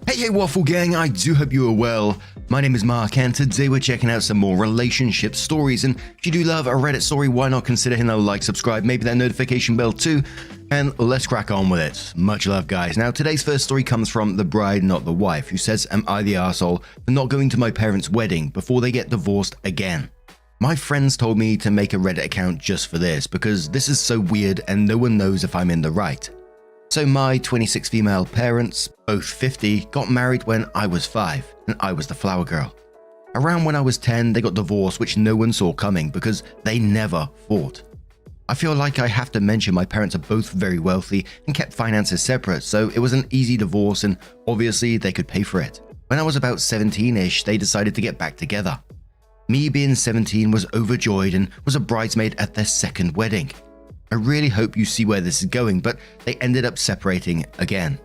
Hey Waffle Gang, I do hope you are well. My name is Mark and today we're checking out some more relationship stories, and if you do love a Reddit story, why not consider hitting that like, subscribe, maybe that notification bell too, and let's crack on with it. Much love guys. Now today's first story comes from the bride not the wife, who says, am I the arsehole for not going to my parents' wedding before they get divorced again? My friends told me to make a Reddit account just for this because this is so weird and no one knows if I'm in the right. So my 26 female parents, both 50, got married when I was 5 and I was the flower girl. Around when I was 10, they got divorced, which no one saw coming because they never fought. I feel like I have to mention my parents are both very wealthy and kept finances separate, so it was an easy divorce and obviously they could pay for it. When I was about 17-ish, they decided to get back together. Me being 17 was overjoyed and was a bridesmaid at their second wedding. I really hope you see where this is going, but they ended up separating again.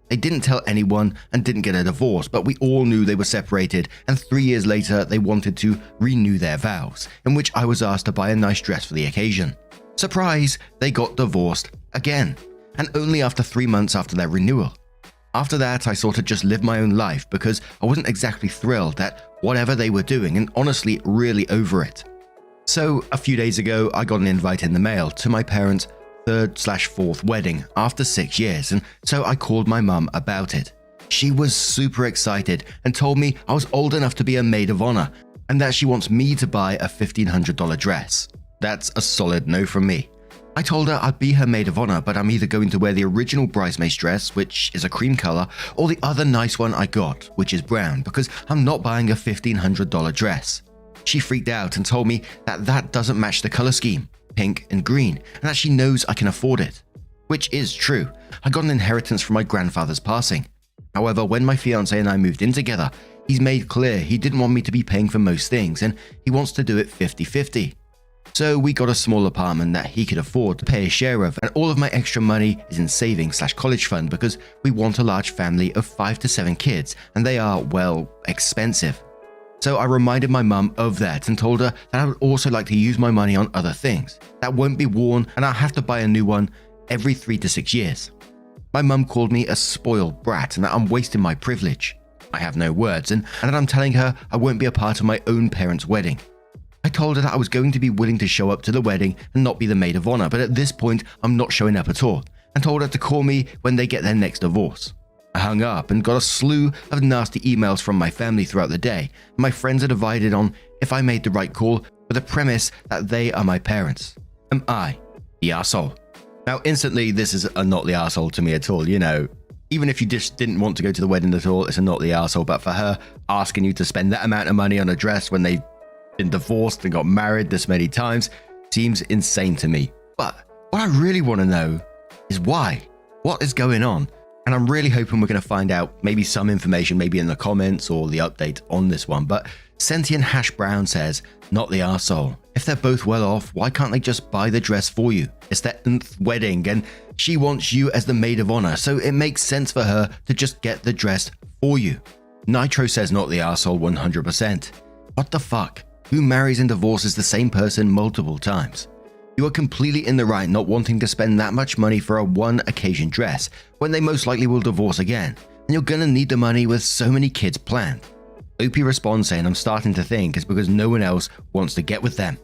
They didn't tell anyone and didn't get a divorce, but we all knew they were separated, and 3 years later they wanted to renew their vows, in which I was asked to buy a nice dress for the occasion. Surprise, they got divorced again, and only after 3 months after their renewal. After that, I sort of just lived my own life because I wasn't exactly thrilled at whatever they were doing and honestly really over it. So, a few days ago, I got an invite in the mail to my parents' 3rd/4th wedding after 6 years, and so I called my mum about it. She was super excited and told me I was old enough to be a maid of honor and that she wants me to buy a $1,500 dress. That's a solid no from me. I told her I'd be her maid of honor, but I'm either going to wear the original bridesmaid's dress, which is a cream color, or the other nice one I got, which is brown, because I'm not buying a $1,500 dress. She freaked out and told me that that doesn't match the color scheme, pink and green, and that she knows I can afford it. Which is true. I got an inheritance from my grandfather's passing. However, when my fiance and I moved in together, he's made clear he didn't want me to be paying for most things and he wants to do it 50-50. So we got a small apartment that he could afford to pay a share of, and all of my extra money is in savings/college fund because we want a large family of 5 to 7 kids and they are, well, expensive. So I reminded my mum of that and told her that I would also like to use my money on other things that won't be worn and I'll have to buy a new one every 3 to 6 years. My mum called me a spoiled brat and that I'm wasting my privilege. I have no words and that I'm telling her I won't be a part of my own parents' wedding. I told her that I was going to be willing to show up to the wedding and not be the maid of honor, but at this point I'm not showing up at all, and told her to call me when they get their next divorce. I hung up and got a slew of nasty emails from my family throughout the day. My friends are divided on if I made the right call with the premise that they are my parents. Am I the arsehole? Now instantly this is a not the arsehole to me at all, you know. Even if you just didn't want to go to the wedding at all, it's a not the arsehole, but for her asking you to spend that amount of money on a dress when they've been divorced and got married this many times seems insane to me. But what I really want to know is why? What is going on? And I'm really hoping we're going to find out maybe some information, maybe in the comments or the update on this one. But Sentient Hash Brown says, not the arsehole. If they're both well off, why can't they just buy the dress for you? It's their 9th wedding and she wants you as the maid of honor, so it makes sense for her to just get the dress for you. Nitro says not the arsehole 100%. What the fuck? Who marries and divorces the same person multiple times? You are completely in the right not wanting to spend that much money for a one occasion dress when they most likely will divorce again, and you're gonna need the money with so many kids planned. OP responds saying, I'm starting to think it's because no one else wants to get with them.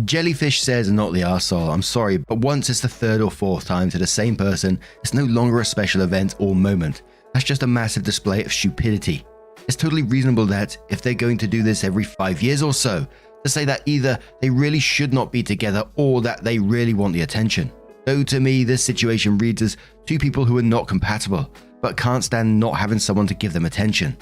Jellyfish says, not the arsehole, I'm sorry, but once it's the 3rd or 4th time to the same person, it's no longer a special event or moment. That's just a massive display of stupidity. It's totally reasonable that if they're going to do this every 5 years or so, to say that either they really should not be together or that they really want the attention. Though to me, this situation reads as two people who are not compatible, but can't stand not having someone to give them attention.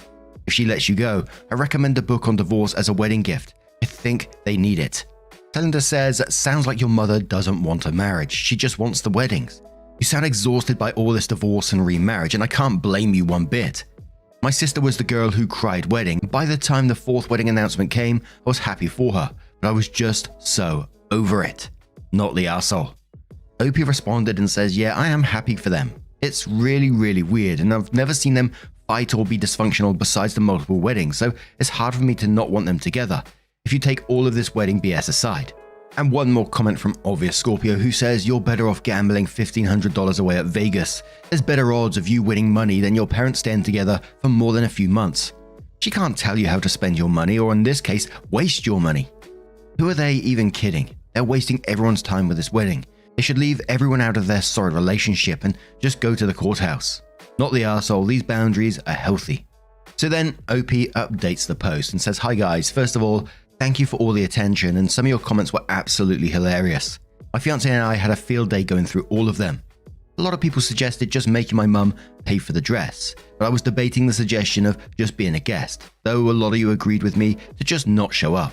If she lets you go, I recommend a book on divorce as a wedding gift. I think they need it. Cylinder says, sounds like your mother doesn't want a marriage, she just wants the weddings. You sound exhausted by all this divorce and remarriage, and I can't blame you one bit. My sister was the girl who cried wedding. By the time the 4th wedding announcement came, I was happy for her, but I was just so over it. Not the arsehole. OP responded and says, yeah, I am happy for them. It's really, really weird, and I've never seen them fight or be dysfunctional besides the multiple weddings, so it's hard for me to not want them together, if you take all of this wedding BS aside. And one more comment from Obvious Scorpio, who says, "You're better off gambling $1,500 away at Vegas. There's better odds of you winning money than your parents staying together for more than a few months. She can't tell you how to spend your money, or in this case, waste your money." Who are they even kidding? They're wasting everyone's time with this wedding. They should leave everyone out of their sorry relationship and just go to the courthouse. Not the arsehole, these boundaries are healthy. So then OP updates the post and says, "Hi guys, first of all, thank you for all the attention, and some of your comments were absolutely hilarious. My fiance and I had a field day going through all of them. A lot of people suggested just making my mum pay for the dress, but I was debating the suggestion of just being a guest, though a lot of you agreed with me to just not show up.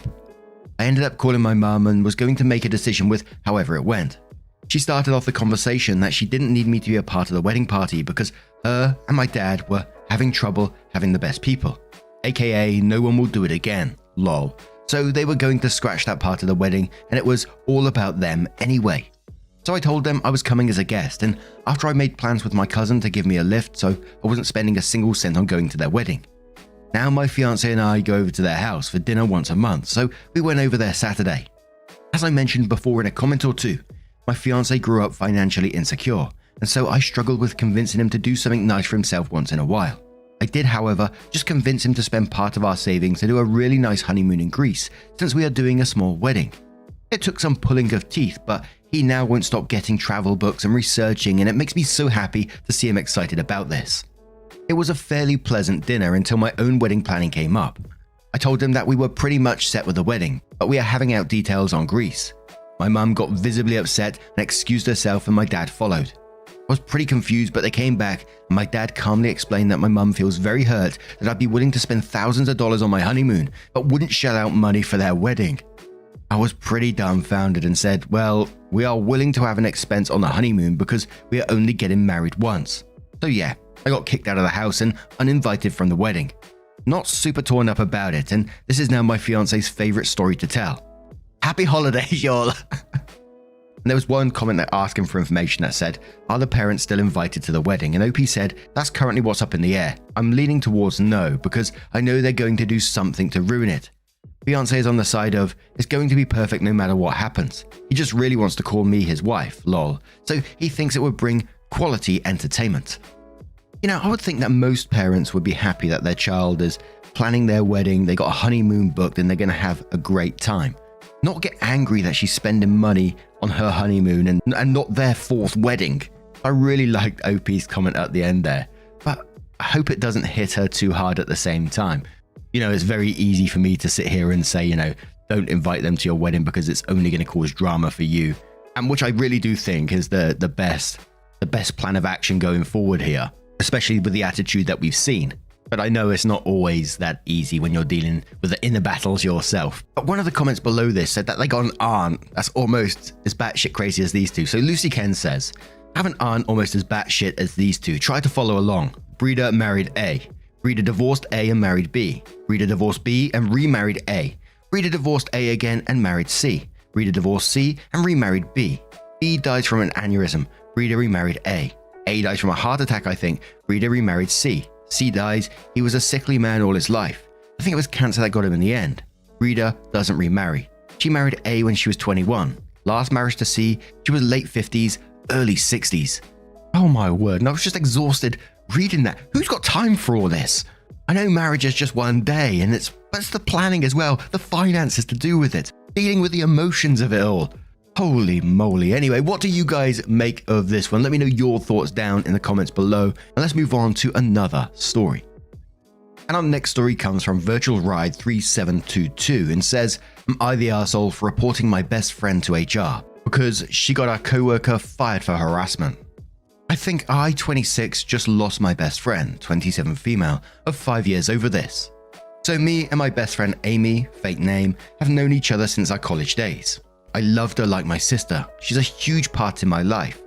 I ended up calling my mum and was going to make a decision with however it went. She started off the conversation that she didn't need me to be a part of the wedding party because her and my dad were having trouble having the best people, aka no one will do it again, lol. So they were going to scratch that part of the wedding and it was all about them anyway. So I told them I was coming as a guest, and after I made plans with my cousin to give me a lift so I wasn't spending a single cent on going to their wedding. Now my fiance and I go over to their house for dinner once a month, so we went over there Saturday. As I mentioned before in a comment or two, my fiance grew up financially insecure, and so I struggled with convincing him to do something nice for himself once in a while. I did, however, just convince him to spend part of our savings to do a really nice honeymoon in Greece, since we are doing a small wedding. It took some pulling of teeth, but he now won't stop getting travel books and researching, and it makes me so happy to see him excited about this. It was a fairly pleasant dinner until my own wedding planning came up. I told him that we were pretty much set with the wedding, but we are having out details on Greece. My mum got visibly upset and excused herself, and my dad followed. I was pretty confused, but they came back and my dad calmly explained that my mum feels very hurt that I'd be willing to spend thousands of dollars on my honeymoon, but wouldn't shell out money for their wedding. I was pretty dumbfounded and said, "Well, we are willing to have an expense on the honeymoon because we are only getting married once." So yeah, I got kicked out of the house and uninvited from the wedding. Not super torn up about it, and this is now my fiance's favorite story to tell. Happy holidays, y'all. And there was one comment that asked him for information that said, "Are the parents still invited to the wedding?" And OP said, "That's currently what's up in the air. I'm leaning towards no because I know they're going to do something to ruin it." Fiance is on the side of, "It's going to be perfect no matter what happens. He just really wants to call me his wife, lol. So he thinks it would bring quality entertainment." You know, I would think that most parents would be happy that their child is planning their wedding, they got a honeymoon booked, and they're going to have a great time. Not get angry that she's spending money on her honeymoon and not their fourth wedding. I really liked OP's comment at the end there, but I hope it doesn't hit her too hard at the same time. You know, it's very easy for me to sit here and say, you know, don't invite them to your wedding because it's only going to cause drama for you. And which I really do think is the best plan of action going forward here, especially with the attitude that we've seen. But I know it's not always that easy when you're dealing with the inner battles yourself. But one of the comments below this said that they got an aunt that's almost as batshit crazy as these two. So Lucy Ken says, "Have an aunt almost as batshit as these two. Try to follow along. Breeder married A. Breeder divorced A and married B. Breeder divorced B and remarried A. Breeder divorced A again and married C. Breeder divorced C and remarried B. B dies from an aneurysm. Breeder remarried A. A dies from a heart attack, I think. Breeder remarried C. C dies. He was a sickly man all his life. I think it was cancer that got him in the end. Breeder doesn't remarry. She married A when she was 21. Last marriage to C, she was late 50s, early 60s. Oh my word, and I was just exhausted reading that. Who's got time for all this? I know marriage is just one day, but it's the planning as well, the finances to do with it, dealing with the emotions of it all. Holy moly. Anyway, what do you guys make of this one? Let me know your thoughts down in the comments below, and let's move on to another story. And our next story comes from Virtual Ride 3722 and says, "Am I the arsehole for reporting my best friend to HR because she got our coworker fired for harassment? I think I, 26, just lost my best friend, 27 female, of 5 years over this. So me and my best friend Amy, fake name, have known each other since our college days. I loved her like my sister. She's a huge part in my life.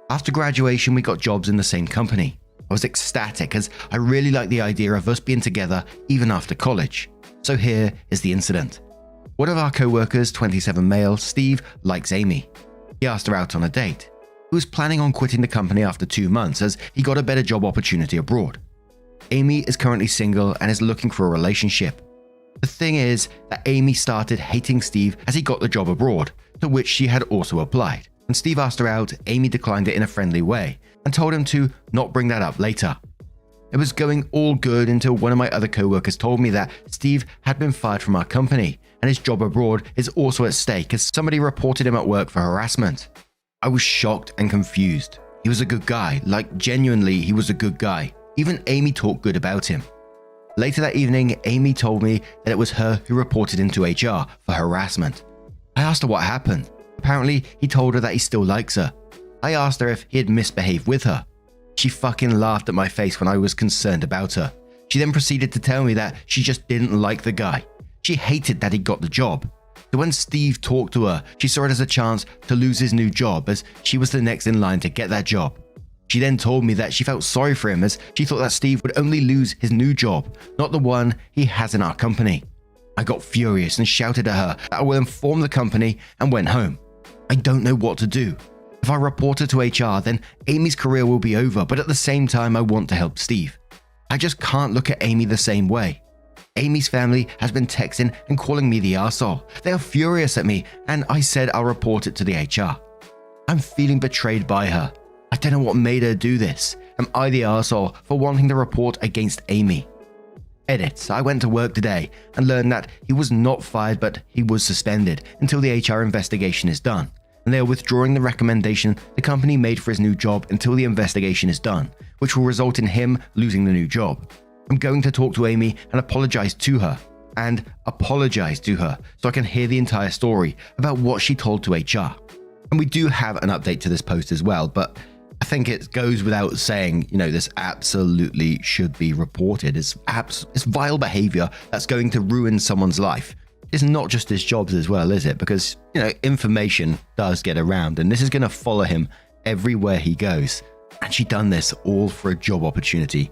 After graduation, we got jobs in the same company. I was ecstatic as I really liked the idea of us being together even after college. So here is the incident. One of our co-workers, 27 male, Steve, likes Amy. He asked her out on a date. He was planning on quitting the company after 2 months as he got a better job opportunity abroad. Amy is currently single and is looking for a relationship. The thing is that Amy started hating Steve as he got the job abroad, to which she had also applied. When Steve asked her out, Amy declined it in a friendly way and told him to not bring that up later. It was going all good until one of my other co-workers told me that Steve had been fired from our company and his job abroad is also at stake as somebody reported him at work for harassment. I was shocked and confused. He was a good guy, like genuinely he was a good guy. Even Amy talked good about him. Later that evening, Amy told me that it was her who reported him to HR for harassment. I asked her what happened. Apparently, he told her that he still likes her. I asked her if he had misbehaved with her. She fucking laughed at my face when I was concerned about her. She then proceeded to tell me that she just didn't like the guy. She hated that he got the job. So when Steve talked to her, she saw it as a chance to lose his new job as she was the next in line to get that job. She then told me that she felt sorry for him as she thought that Steve would only lose his new job, not the one he has in our company. I got furious and shouted at her that I will inform the company and went home. I don't know what to do. If I report her to HR, then Amy's career will be over, but at the same time, I want to help Steve. I just can't look at Amy the same way. Amy's family has been texting and calling me the arsehole. They are furious at me, and I said I'll report it to the HR. I'm feeling betrayed by her. I don't know what made her do this. Am I the arsehole for wanting to report against Amy? Edit. I went to work today and learned that he was not fired, but he was suspended until the HR investigation is done. And they are withdrawing the recommendation the company made for his new job until the investigation is done, which will result in him losing the new job. I'm going to talk to Amy and apologize to her, so I can hear the entire story about what she told to HR. And we do have an update to this post as well, but I think it goes without saying, this absolutely should be reported. It's vile behavior that's going to ruin someone's life. It's not just his jobs as well, is it? Because, information does get around and this is going to follow him everywhere he goes. And she done this all for a job opportunity.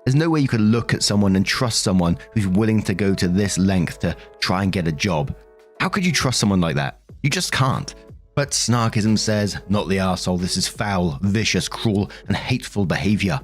There's no way you could look at someone and trust someone who's willing to go to this length to try and get a job. How could you trust someone like that? You just can't. But Snarkism says, not the arsehole, this is foul, vicious, cruel, and hateful behavior.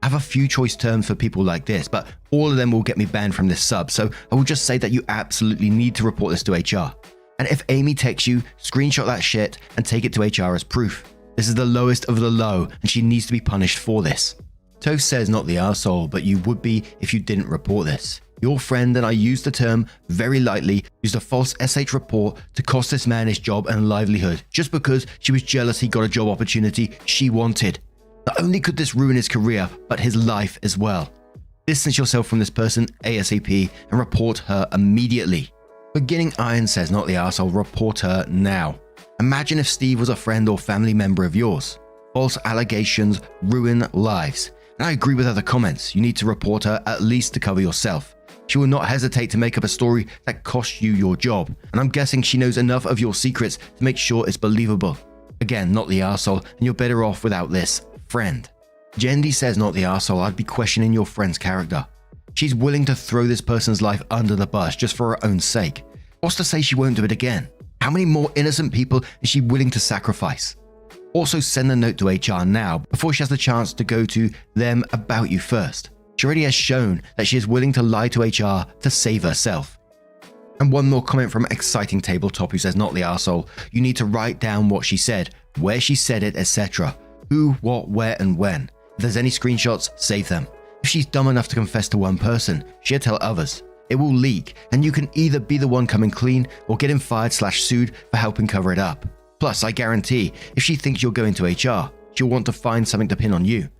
I have a few choice terms for people like this, but all of them will get me banned from this sub, so I will just say that you absolutely need to report this to HR. And if Amy texts you, screenshot that shit and take it to HR as proof. This is the lowest of the low, and she needs to be punished for this. Toph says not the arsehole, but you would be if you didn't report this. Your friend, and I use the term very lightly, used a false SH report to cost this man his job and livelihood, just because she was jealous he got a job opportunity she wanted. Not only could this ruin his career, but his life as well. Distance yourself from this person ASAP and report her immediately. Beginning Iron says not the arsehole, report her now. Imagine if Steve was a friend or family member of yours. False allegations ruin lives. And I agree with other comments, you need to report her at least to cover yourself. She will not hesitate to make up a story that costs you your job, and I'm guessing she knows enough of your secrets to make sure it's believable. Again, not the arsehole, and you're better off without this friend. Jendi says not the arsehole, I'd be questioning your friend's character. She's willing to throw this person's life under the bus just for her own sake. What's to say she won't do it again? How many more innocent people is she willing to sacrifice? Also send a note to HR now before she has the chance to go to them about you first. She already has shown that she is willing to lie to HR to save herself. And one more comment from Exciting Tabletop who says not the arsehole, you need to write down what she said, where she said it, etc. Who, what, where and when. If there's any screenshots, save them. If she's dumb enough to confess to one person, she'll tell others. It will leak and you can either be the one coming clean or getting fired/sued for helping cover it up. Plus, I guarantee if she thinks you're going to HR, she'll want to find something to pin on you.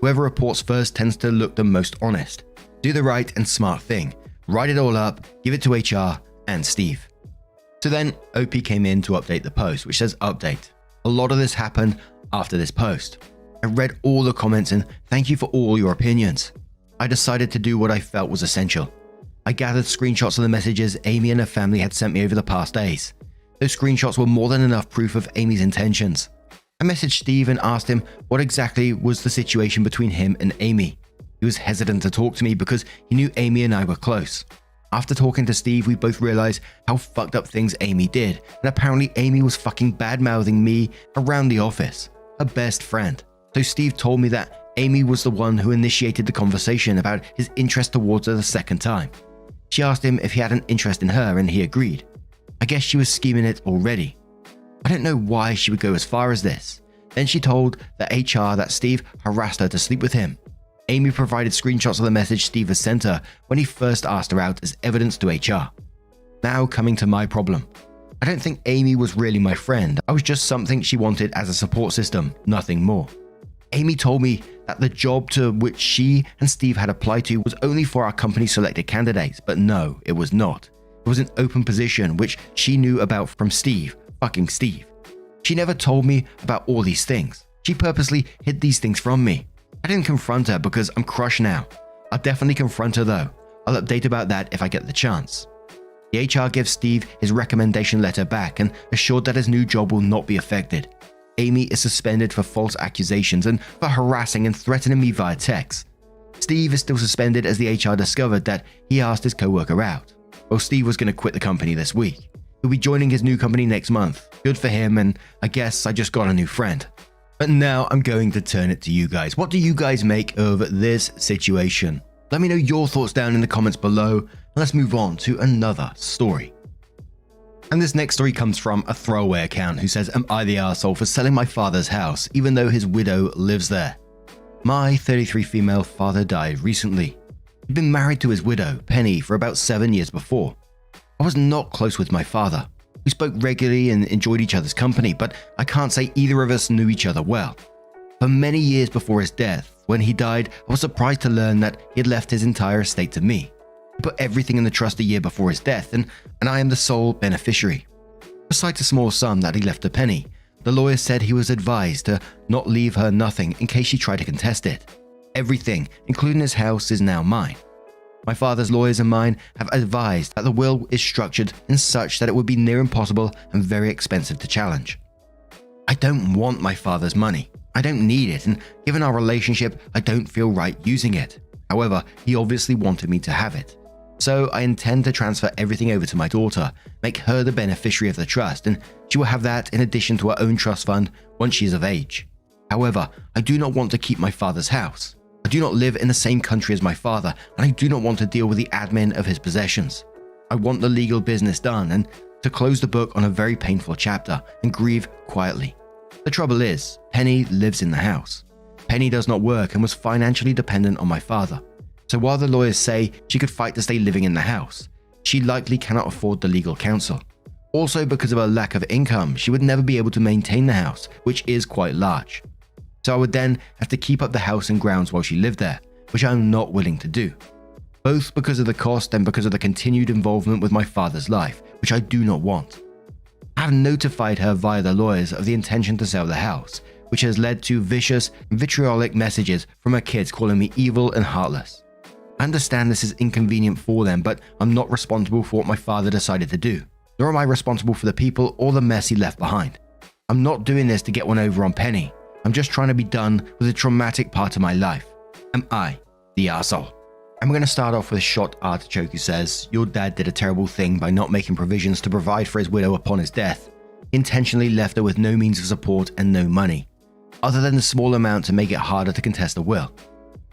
Whoever reports first tends to look the most honest. Do the right and smart thing. Write it all up, give it to HR and Steve. So then OP came in to update the post, which says update. A lot of this happened after this post. I read all the comments and thank you for all your opinions. I decided to do what I felt was essential. I gathered screenshots of the messages Amy and her family had sent me over the past days. Those screenshots were more than enough proof of Amy's intentions. I messaged Steve and asked him what exactly was the situation between him and Amy. He was hesitant to talk to me because he knew Amy and I were close. After talking to Steve, we both realized how fucked up things Amy did, and apparently Amy was fucking bad-mouthing me around the office, her best friend. So Steve told me that Amy was the one who initiated the conversation about his interest towards her the second time. She asked him if he had an interest in her and he agreed. I guess she was scheming it already. I don't know why she would go as far as this. Then she told the HR that Steve harassed her to sleep with him. Amy provided screenshots of the message Steve had sent her when he first asked her out as evidence to HR. Now coming to my problem. I don't think Amy was really my friend. I was just something she wanted as a support system, nothing more. Amy told me that the job to which she and Steve had applied to was only for our company selected candidates, but no, it was not. It was an open position which she knew about from Steve, fucking Steve. She never told me about all these things. She purposely hid these things from me. I didn't confront her because I'm crushed now. I'll definitely confront her though. I'll update about that if I get the chance. The HR gives Steve his recommendation letter back and assured that his new job will not be affected. Amy is suspended for false accusations and for harassing and threatening me via text. Steve is still suspended as the HR discovered that he asked his coworker out. Well, Steve was going to quit the company this week. He'll be joining his new company next month. Good for him, and I guess I just got a new friend. But now I'm going to turn it to you guys. What do you guys make of this situation? Let me know your thoughts down in the comments below, and let's move on to another story. And this next story comes from a throwaway account who says, "Am I the arsehole for selling my father's house, even though his widow lives there? My 33 female father died recently. He'd been married to his widow, Penny, for about 7 years before. I was not close with my father. We spoke regularly and enjoyed each other's company, but I can't say either of us knew each other well. For many years before his death, when he died, I was surprised to learn that he had left his entire estate to me. He put everything in the trust a year before his death, and I am the sole beneficiary. Besides a small sum that he left to Penny, the lawyer said he was advised to not leave her nothing in case she tried to contest it. Everything, including his house, is now mine. My father's lawyers and mine have advised that the will is structured in such that it would be near impossible and very expensive to challenge. I don't want my father's money. I don't need it, and given our relationship, I don't feel right using it. However, he obviously wanted me to have it. So I intend to transfer everything over to my daughter, make her the beneficiary of the trust, and she will have that in addition to her own trust fund once she is of age. However, I do not want to keep my father's house. I do not live in the same country as my father, and I do not want to deal with the admin of his possessions. I want the legal business done and to close the book on a very painful chapter and grieve quietly. The trouble is, Penny lives in the house. Penny does not work and was financially dependent on my father. So while the lawyers say she could fight to stay living in the house, she likely cannot afford the legal counsel. Also, because of her lack of income, she would never be able to maintain the house, which is quite large. So I would then have to keep up the house and grounds while she lived there, which I am not willing to do. Both because of the cost and because of the continued involvement with my father's life, which I do not want. I have notified her via the lawyers of the intention to sell the house, which has led to vicious, vitriolic messages from her kids calling me evil and heartless. I understand this is inconvenient for them, but I'm not responsible for what my father decided to do, nor am I responsible for the people or the mess he left behind. I'm not doing this to get one over on Penny. I'm just trying to be done with a traumatic part of my life. Am I the arsehole? I'm going to start off with Shot Artichoke, who says, "Your dad did a terrible thing by not making provisions to provide for his widow upon his death. He intentionally left her with no means of support and no money, other than a small amount to make it harder to contest the will.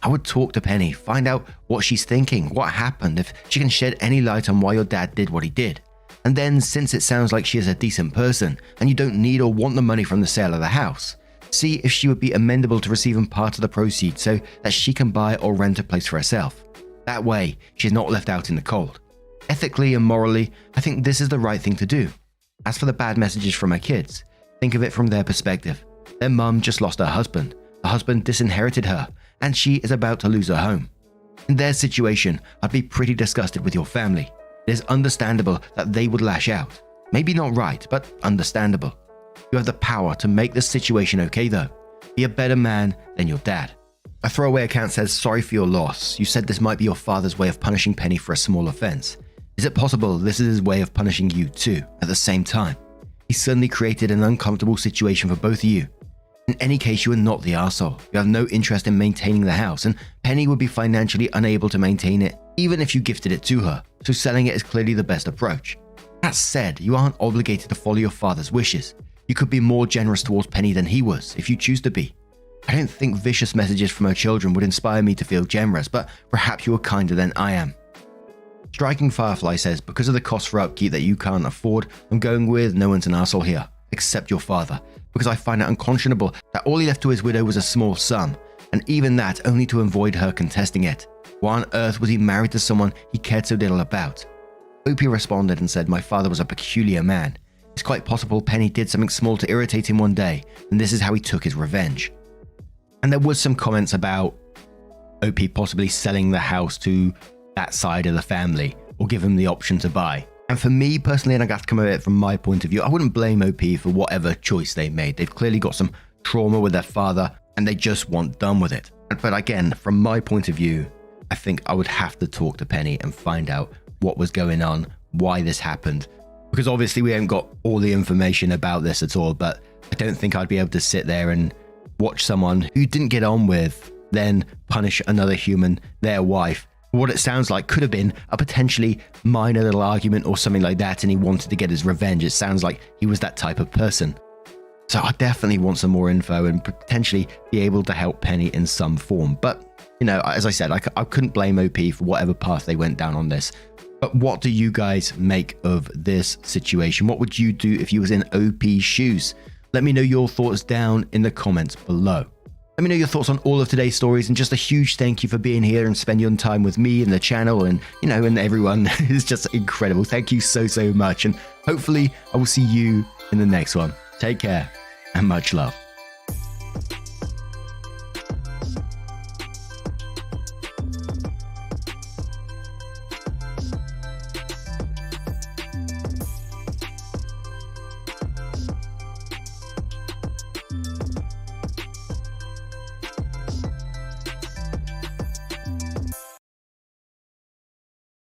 I would talk to Penny, find out what she's thinking, what happened, if she can shed any light on why your dad did what he did. And then, since it sounds like she is a decent person and you don't need or want the money from the sale of the house, see if she would be amenable to receiving part of the proceeds so that she can buy or rent a place for herself. That way, she's not left out in the cold. Ethically and morally, I think this is the right thing to do. As for the bad messages from her kids, think of it from their perspective. Their mum just lost her husband disinherited her, and she is about to lose her home. In their situation, I'd be pretty disgusted with your family. It is understandable that they would lash out. Maybe not right, but understandable. You have the power to make the situation okay though. Be a better man than your dad." A throwaway account says, "Sorry for your loss. You said this might be your father's way of punishing Penny for a small offense. Is it possible this is his way of punishing you too, at the same time? He suddenly created an uncomfortable situation for both of you. In any case, you are not the arsehole. You have no interest in maintaining the house, and Penny would be financially unable to maintain it even if you gifted it to her, so selling it is clearly the best approach. That said, you aren't obligated to follow your father's wishes. You could be more generous towards Penny than he was, if you choose to be. I don't think vicious messages from her children would inspire me to feel generous, but perhaps you are kinder than I am." Striking Firefly says, "Because of the cost for upkeep that you can't afford, I'm going with no one's an arsehole here. except your father, because I find it unconscionable that all he left to his widow was a small sum, and even that only to avoid her contesting it. Why on earth was he married to someone he cared so little about? Opie responded and said my father was a peculiar man. It's quite possible Penny did something small to irritate him one day, and this is how he took his revenge. And there was some comments about Opie possibly selling the house to that side of the family, or give him the option to buy. And for me personally, and I have to come at it from my point of view, I wouldn't blame OP for whatever choice they made. They've clearly got some trauma with their father, and they just want done with it. But again, from my point of view, I think I would have to talk to Penny and find out what was going on, why this happened. Because obviously we haven't got all the information about this at all, but I don't think I'd be able to sit there and watch someone who didn't get on with, then punish another human, their wife. What it sounds like could have been a potentially minor little argument or something like that, and he wanted to get his revenge. It sounds like he was that type of person. So I definitely want some more info and potentially be able to help Penny in some form. But, you know, as I said, I couldn't blame OP for whatever path they went down on this. But what do you guys make of this situation? What would you do if you was in OP's shoes? Let me know your thoughts down in the comments below. Let me know your thoughts on all of today's stories, and just a huge thank you for being here and spending your time with me and the channel, and, you know, and everyone. It's just incredible. Thank you so much, and hopefully I will see you in the next one. Take care and much love.